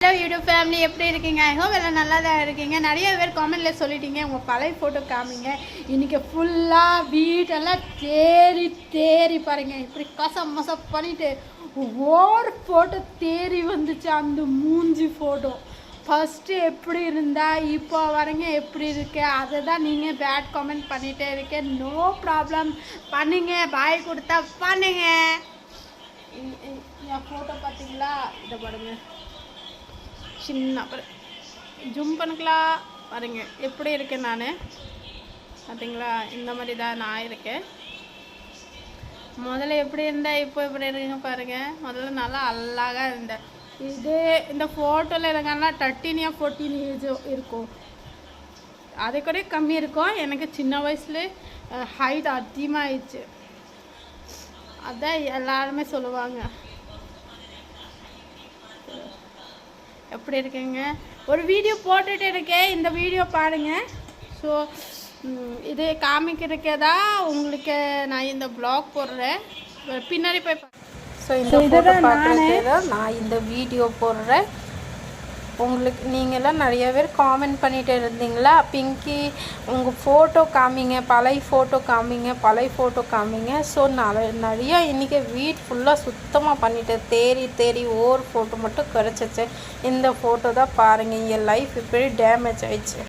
Hello YouTube family எப்படி இருக்கீங்க? I hope எல்லாம் நல்லா தான் இருக்கீங்க. நிறைய பேர் காமெண்ட்டில் சொல்லிட்டீங்க உங்கள் பழைய ஃபோட்டோ காமிங்க. இன்றைக்கி ஃபுல்லாக வீட்டெல்லாம் தேறி பாருங்கள், இப்படி கசம் மசம் பண்ணிவிட்டு ஒவ்வொரு ஃபோட்டோ தேறி வந்துச்சு. அந்த மூஞ்சி ஃபோட்டோ ஃபஸ்ட்டு எப்படி இருந்தால் இப்போ வரங்க எப்படி இருக்கு, அதை தான் நீங்கள் பேட் காமெண்ட் பண்ணிகிட்டே இருக்கேன். நோ ப்ராப்ளம், பண்ணுங்க. பாய் கொடுத்தா பண்ணுங்க. என் ஃபோட்டோ பார்த்தீங்களா? இதை பாருங்கள், சின்ன ஜூம் பண்ணிக்கலாம் பாருங்க எப்படி இருக்கேன் நான். பார்த்தீங்களா? இந்த மாதிரி தான் நான் இருக்கேன். முதல்ல எப்படி இருந்தேன், இப்போ எப்படி இருக்குங்க பாருங்கள். முதல்ல நல்லா அழகாக இருந்தேன். இந்த ஃபோட்டோவில் இருக்காங்கன்னா 13 or 14 ஏஜ் இருக்கும். அதை கூட கம்மி இருக்கும். எனக்கு சின்ன வயசுல ஹைட் அதிகமாகிடுச்சு. அதான் எல்லாருமே சொல்லுவாங்க. எப்படி இருக்குங்க? ஒரு வீடியோ போட்டுட்டு இருக்கேன், இந்த வீடியோ பாருங்கள். ஸோ இது காமிக்கிறதுக்கே உங்களுக்கு நான் இந்த ப்ளாக் போடுறேன். பின்னாடி போய் ஸோ இந்த ஃபோட்டோ பார்க்குறதுக்கே தான் நான் இந்த வீடியோ போடுறேன். உங்களுக்கு நீங்கள்லாம் நிறைய பேர் காமெண்ட் பண்ணிகிட்டு இருந்தீங்களா, பிங்கி உங்கள் ஃபோட்டோ காமிங்க, பழைய ஃபோட்டோ காமிங்க. ஸோ நிறையா இன்றைக்கி வீட் ஃபுல்லாக சுத்தமாக பண்ணிவிட்டேன். தேறி ஒரு ஃபோட்டோ மட்டும் கிடச்சிச்சு. இந்த ஃபோட்டோ தான் பாருங்கள். என் லைஃப் இப்படி டேமேஜ் ஆயிடுச்சு.